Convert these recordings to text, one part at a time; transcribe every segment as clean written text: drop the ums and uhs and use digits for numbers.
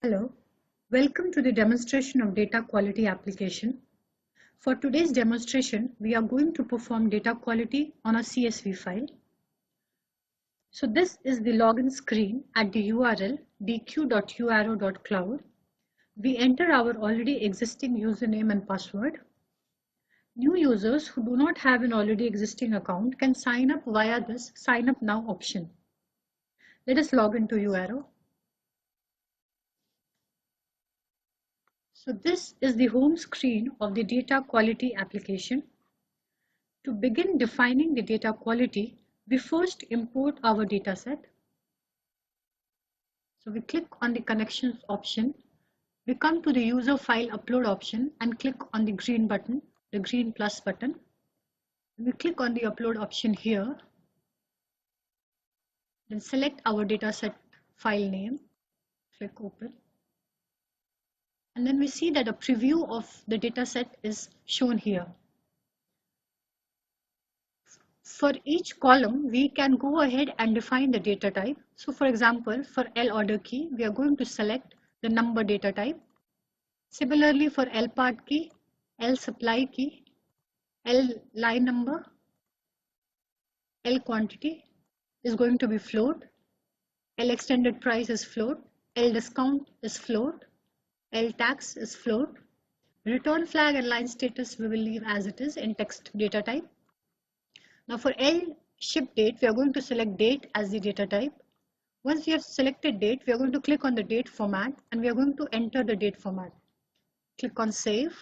Hello, welcome to the demonstration of data quality application. For today's demonstration, we are going to perform data quality on a CSV file. So this is the login screen at the URL dq.uarrow.cloud. We enter our already existing username and password. New users who do not have an already existing account can sign up via this sign up now option. Let us log into uArrow. So this is the home screen of the data quality application. To begin defining the data quality, we first import our dataset. So we click on the connections option. We come to the user file upload option and click on the green button, the green plus button. We click on the upload option here. Then select our dataset file name. Click open. And then we see that a preview of the dataset is shown here. For each column, we can go ahead and define the data type. So for example, for L order key, we are going to select the number data type. Similarly, for L part key, L supply key, L line number, L quantity is going to be float, L extended price is float, L discount is float, L tax is float. Return flag and line status we will leave as it is in text data type. Now for L ship date, we are going to select date as the data type. Once we have selected date, we are going to click on the date format and we are going to enter the date format. Click on save.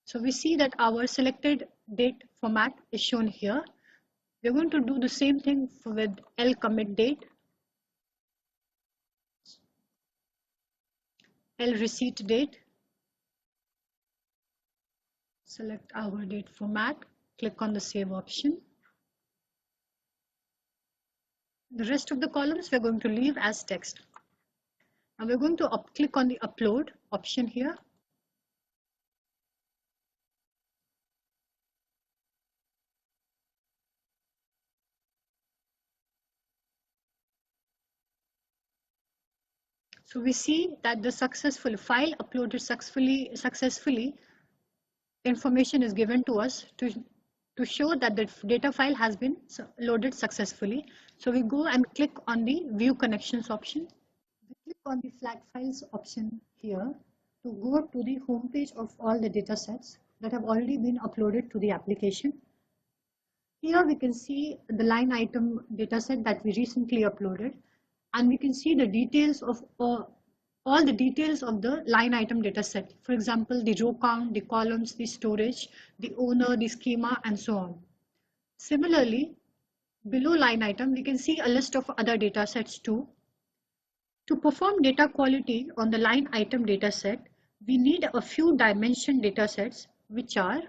So we see that our selected date format is shown here. We are going to do the same thing with L commit date, L receipt date. Select our date format. Click on the save option. The rest of the columns we're going to leave as text. Now we're going to click on the upload option here. So we see that the successful file uploaded successfully information is given to us to show that the data file has been loaded successfully. So we go and click on the view connections option. We click on the flag files option here to go to the home page of all the data sets that have already been uploaded to the application. Here we can see the line item dataset that we recently uploaded, and we can see the details of all the details of the line item dataset. For example, the row count, the columns, the storage, the owner, the schema, and so on. Similarly, below line item, we can see a list of other datasets too. To perform data quality on the line item dataset, we need a few dimension datasets, which are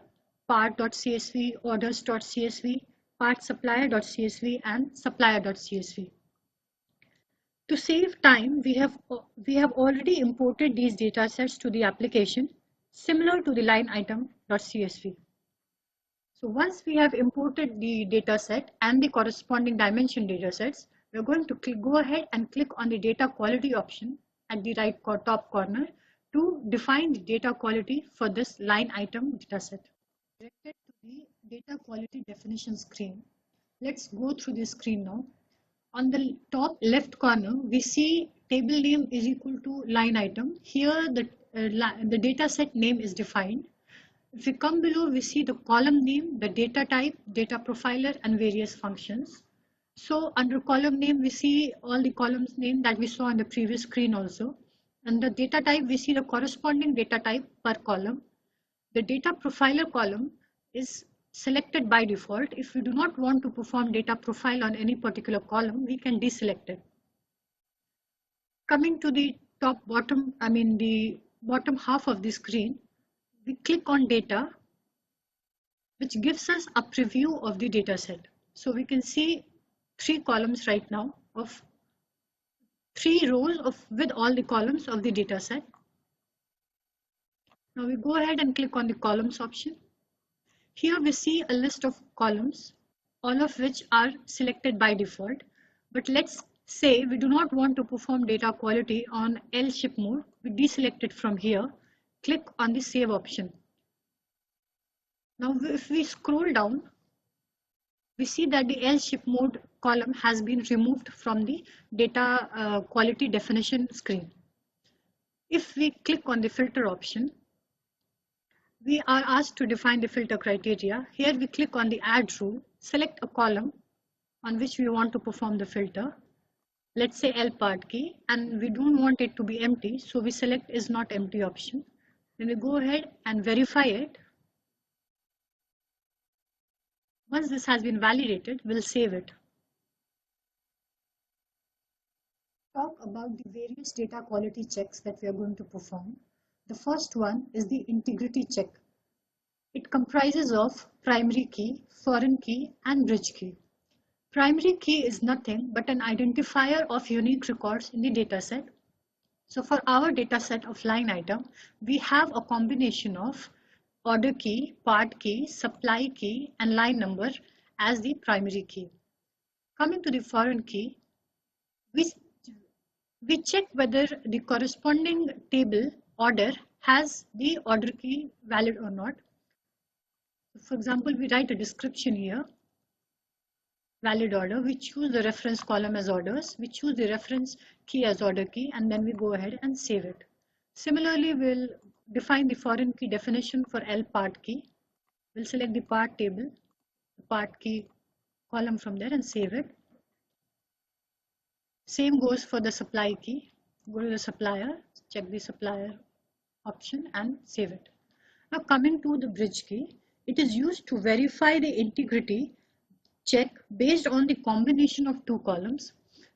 part.csv, orders.csv, part supplier.csv, and supplier.csv. To save time, we have already imported these datasets to the application, similar to the line item.csv. So once we have imported the dataset and the corresponding dimension datasets, we're going to go ahead and click on the data quality option at the right top corner to define the data quality for this line item dataset. Directed to the data quality definition screen. Let's go through this screen now. On the top left corner, we see table name is equal to line item. Here the dataset name is defined. If we come below, we see the column name, the data type, data profiler, and various functions. So under column name, we see all the columns name that we saw on the previous screen also. Under data type, we see the corresponding data type per column. The data profiler column is selected by default. If we do not want to perform data profile on any particular column, we can deselect it. Coming to the the bottom half of the screen, we click on data, which gives us a preview of the data set. So we can see 3 columns right now of 3 rows with all the columns of the data set. Now we go ahead and click on the columns option. Here we see a list of columns, all of which are selected by default. But let's Say we do not want to perform data quality on L ship mode, we deselect it from here, click on the save option. Now if we scroll down, we see that the L ship mode column has been removed from the data quality definition screen. If we click on the filter option, we are asked to define the filter criteria. Here we click on the add rule, select a column on which we want to perform the filter. Let's say L part key, and we don't want it to be empty, so we select is not empty option. Then we go ahead and verify it. Once this has been validated, we'll save it. Talk about the various data quality checks that we are going to perform. The first one is the integrity check. It comprises of primary key, foreign key, and bridge key. Primary key is nothing but an identifier of unique records in the dataset. So for our dataset of line item, we have a combination of order key, part key, supply key, and line number as the primary key. Coming to the foreign key, we check whether the corresponding table order has the order key valid or not. For example, we write a description here, valid order, we choose the reference column as orders, we choose the reference key as order key, and then we go ahead and save it. Similarly, we'll define the foreign key definition for L part key. We'll select the part table, the part key column from there, and save it. Same goes for the supply key. Go to the supplier, check the supplier option and save it. Now coming to the bridge key, it is used to verify the integrity check based on the combination of two columns.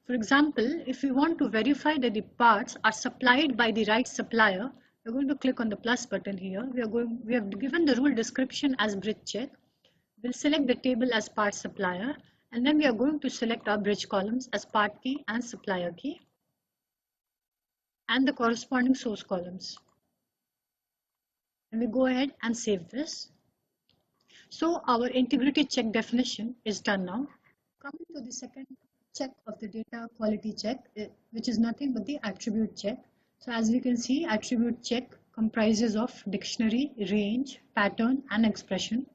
For example, if we want to verify that the parts are supplied by the right supplier, we're going to click on the plus button here. We have given the rule description as bridge check. We'll select the table as part supplier, and then we are going to select our bridge columns as part key and supplier key and the corresponding source columns. And we go ahead and save this. So our integrity check definition is done now. Coming to the second check of the data quality check, which is nothing but the attribute check. So as we can see, attribute check comprises of dictionary, range, pattern, and expression.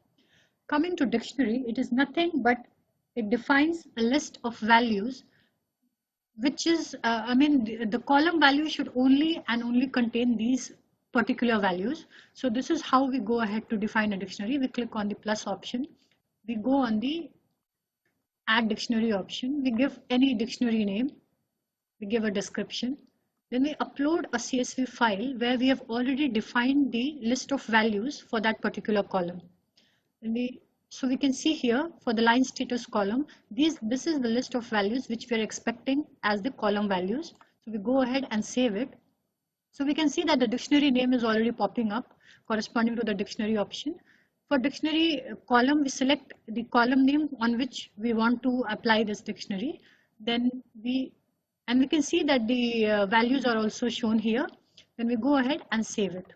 Coming to dictionary, it is nothing but it defines a list of values, which is, the column value should only contain these particular values. So this is how we go ahead to define a dictionary. We click on the plus option. We go on the add dictionary option. We give any dictionary name. We give a description. Then we upload a CSV file where we have already defined the list of values for that particular column. So we can see here for the line status column, this is the list of values which we are expecting as the column values. So we go ahead and save it. So we can see that the dictionary name is already popping up corresponding to the dictionary option. For dictionary column, we select the column name on which we want to apply this dictionary. Then we can see that the values are also shown here. Then we go ahead and save it.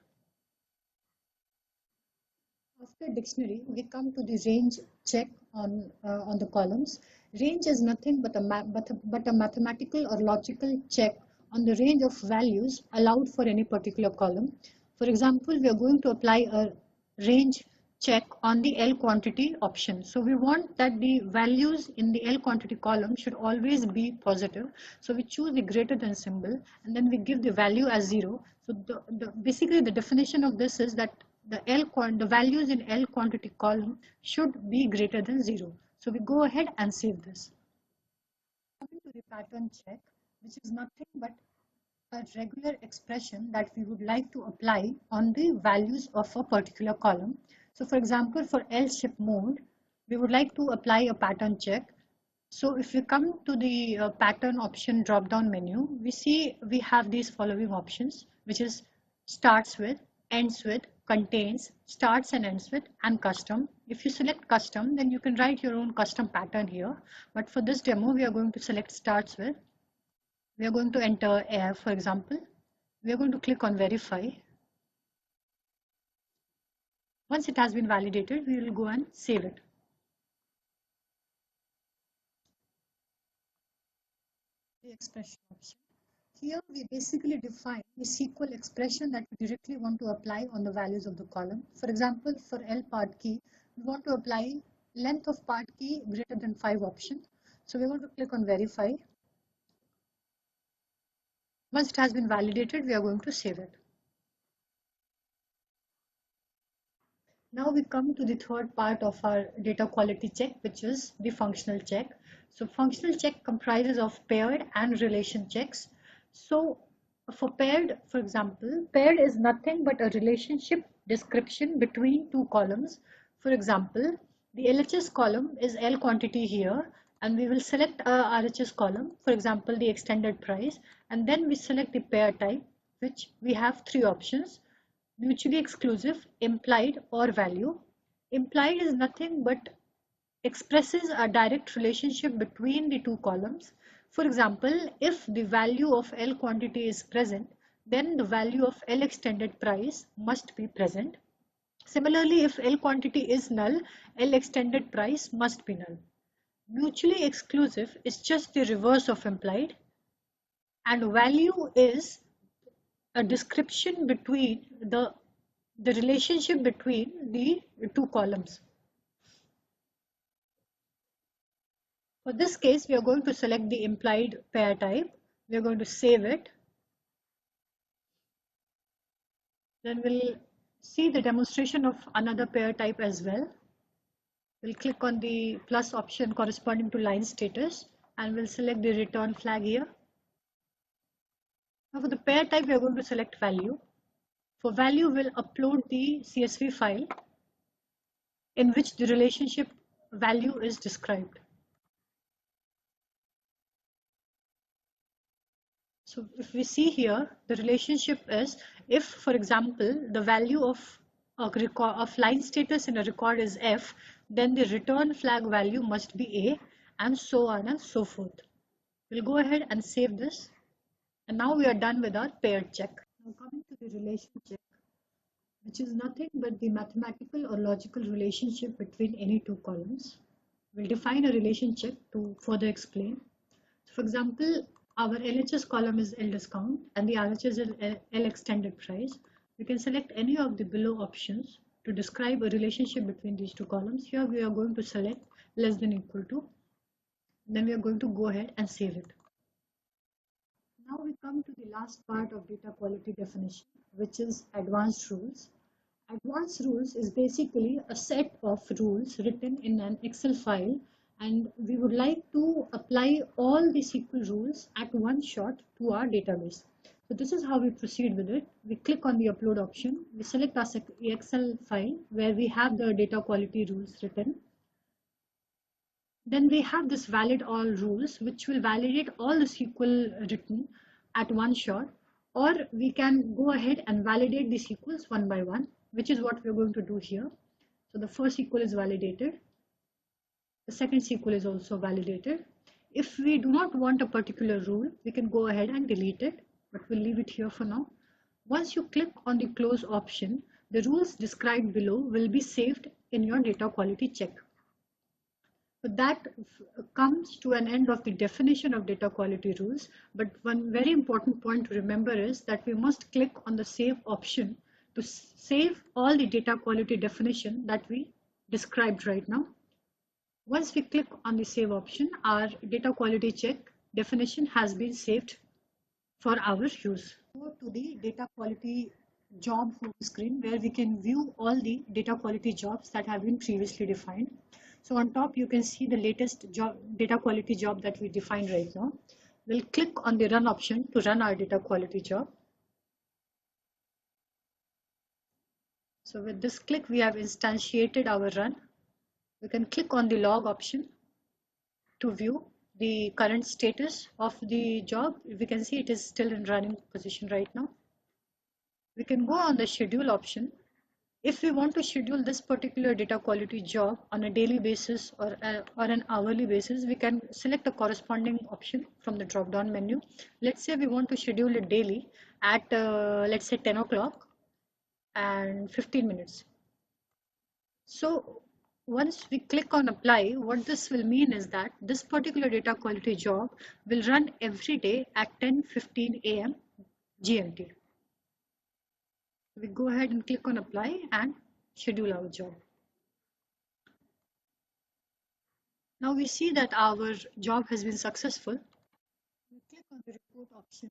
After dictionary, we come to the range check on the columns. Range is nothing but a mathematical or logical check on the range of values allowed for any particular column. For example, we are going to apply a range check on the L quantity option. So we want that the values in the L quantity column should always be positive. So we choose the greater than symbol and then we give the value as 0. So basically the definition of this is that the values in L quantity column should be greater than 0. So we go ahead and save this. Coming to the pattern check, which is nothing but a regular expression that we would like to apply on the values of a particular column. So for example, for L ship mode, we would like to apply a pattern check. So if we come to the pattern option drop down menu, we see we have these following options, which is starts with, ends with, contains, starts and ends with, and custom. If you select custom, then you can write your own custom pattern here. But for this demo, we are going to select starts with. We are going to enter air, for example. We are going to click on verify. Once it has been validated, we will go and save it. the expression option. Here we basically define the SQL expression that we directly want to apply on the values of the column. For example, for L part key, we want to apply length of part key greater than 5 option. So we want to click on verify. Once it has been validated, we are going to save it. Now we come to the third part of our data quality check, which is the functional check. So functional check comprises of paired and relation checks. So for paired, for example, paired is nothing but a relationship description between two columns. For example, the LHS column is L quantity here, and we will select a RHS column, for example, the extended price, and then we select the pair type, which we have three options: mutually exclusive, implied, or value. Implied is nothing but expresses a direct relationship between the two columns. For example, if the value of L quantity is present, then the value of L extended price must be present. Similarly, if L quantity is null, L extended price must be null. Mutually exclusive is just the reverse of implied, and value is a description between the relationship between the two columns. For this case, we are going to select the implied pair type. We are going to save it. Then we'll see the demonstration of another pair type as well. We'll click on the plus option corresponding to line status, and we'll select the return flag here. Now for the pair type, we are going to select value. For value, we'll upload the CSV file in which the relationship value is described. So if we see here, the relationship is, if, for example, the value of line status in a record is F, then the return flag value must be A, and so on and so forth. We'll go ahead and save this. And now we are done with our paired check. Now coming to the relation check, which is nothing but the mathematical or logical relationship between any two columns. We'll define a relation check to further explain. So for example, our LHS column is L discount and the RHS is L extended price. We can select any of the below options to describe a relationship between these two columns. Here we are going to select less than equal to. Then we are going to go ahead and save it. Now we come to the last part of data quality definition, which is advanced rules. Advanced rules is basically a set of rules written in an Excel file, and we would like to apply all the SQL rules at one shot to our database. So this is how we proceed with it. We click on the upload option. We select our Excel file where we have the data quality rules written. Then we have this valid all rules, which will validate all the SQL written at one shot, or we can go ahead and validate the SQLs one by one, which is what we're going to do here. So the first SQL is validated. The second SQL is also validated. If we do not want a particular rule, we can go ahead and delete it, but we'll leave it here for now. Once you click on the close option, the rules described below will be saved in your data quality check. But that comes to an end of the definition of data quality rules. But one very important point to remember is that we must click on the save option to save all the data quality definition that we described right now. Once we click on the save option, our data quality check definition has been saved for our use. Go to the data quality job home screen where we can view all the data quality jobs that have been previously defined. So on top, you can see the latest data quality job that we defined right now. We'll click on the run option to run our data quality job. So with this click, we have instantiated our run. We can click on the log option to view the current status of the job. We can see it is still in running position right now. We can go on the schedule option. If we want to schedule this particular data quality job on a daily basis or an hourly basis, we can select a corresponding option from the drop down menu. Let's say we want to schedule it daily at let's say 10 o'clock and 15 minutes. So once we click on apply, what this will mean is that this particular data quality job will run every day at 10:15 a.m. GMT. We go ahead and click on apply and schedule our job. Now we see that our job has been successful. We click on the report option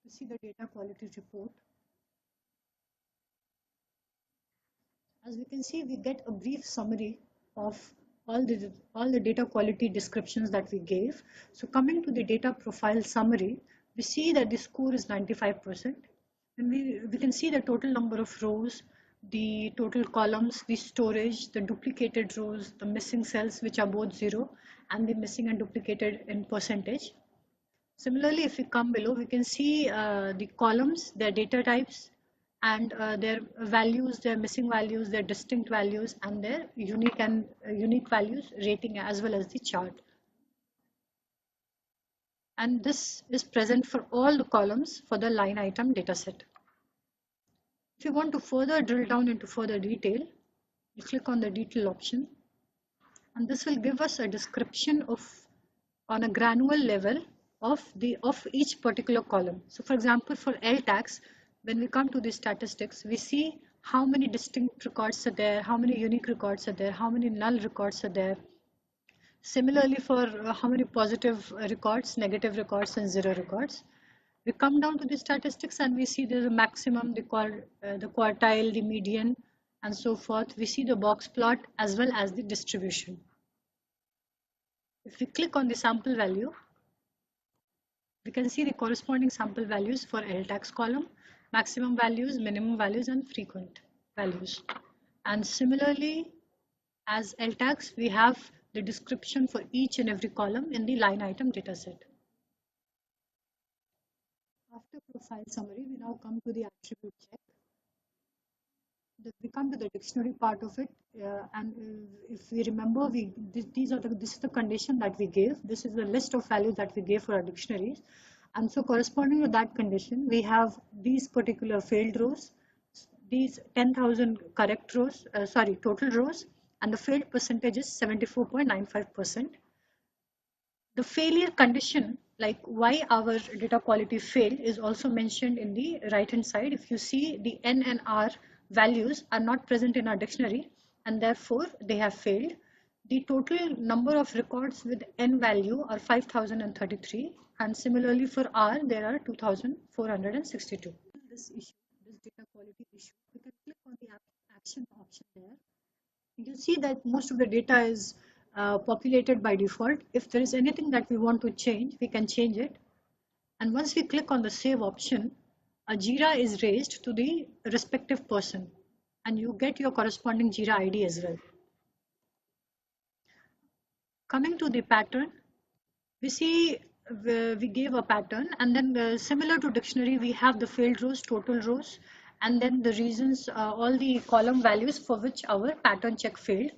to see the data quality report. As we can see, we get a brief summary of all the data quality descriptions that we gave. So coming to the data profile summary, we see that the score is 95%. And we can see the total number of rows, the total columns, the storage, the duplicated rows, the missing cells, which are both 0, and the missing and duplicated in percentage. Similarly, if we come below, we can see the columns, their data types, and their values, their missing values, their distinct values, and their unique values, rating, as well as the chart. And this is present for all the columns for the line item dataset. If you want to further drill down into further detail, you click on the detail option, and this will give us a description of on a granular level of each particular column. So for example, for L tax, when we come to the statistics, we see how many distinct records are there, how many unique records are there, how many null records are there. Similarly, for how many positive records, negative records, and 0 records. We come down to the statistics and we see the maximum, the quartile, the median, and so forth. We see the box plot as well as the distribution. If we click on the sample value, we can see the corresponding sample values for L tax column, maximum values, minimum values, and frequent values. And similarly, as L tax, we have the description for each and every column in the line item dataset. After profile summary, we now come to the attribute check. We come to the dictionary part of it, and if we remember, this is the condition that we gave. This is the list of values that we gave for our dictionaries, and so corresponding to that condition, we have these particular failed rows, these 10,000 correct rows, total rows, and the failed percentage is 74.95%. The failure condition, like why our data quality failed, is also mentioned in the right hand side. If you see, the N and R values are not present in our dictionary, and therefore they have failed. The total number of records with N value are 5,033, and similarly for R there are 2,462. This data quality issue, we can click on the action option there. You can see that most of the data is populated by default. If there is anything that we want to change, we can change it. And once we click on the save option, a JIRA is raised to the respective person, and you get your corresponding JIRA ID as well. Coming to the pattern, we see we gave a pattern, and then similar to dictionary, we have the failed rows, total rows, and then the reasons, all the column values for which our pattern check failed.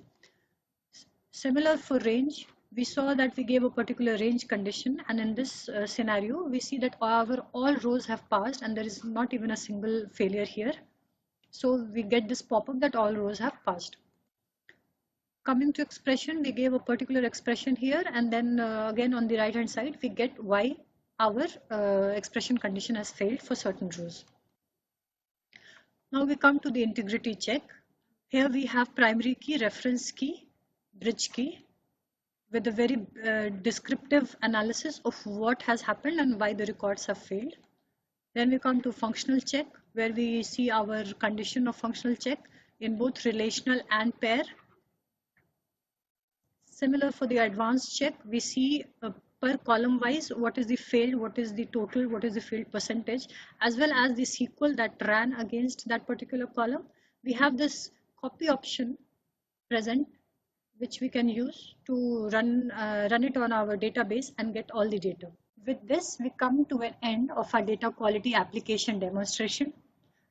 Similar for range, we saw that we gave a particular range condition, and in this scenario, we see that all rows have passed and there is not even a single failure here. So we get this pop-up that all rows have passed. Coming to expression, we gave a particular expression here, and then again on the right hand side, we get why our expression condition has failed for certain rows. Now we come to the integrity check. Here we have primary key, reference key, bridge key, with a very descriptive analysis of what has happened and why the records have failed. Then we come to functional check, where we see our condition of functional check in both relational and pair. Similar for the advanced check, we see per column wise what is the failed, what is the total, what is the failed percentage, as well as the SQL that ran against that particular column. We have this copy option present, which we can use to run it on our database and get all the data. With this, we come to an end of our data quality application demonstration.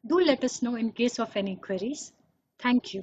Do let us know in case of any queries. Thank you.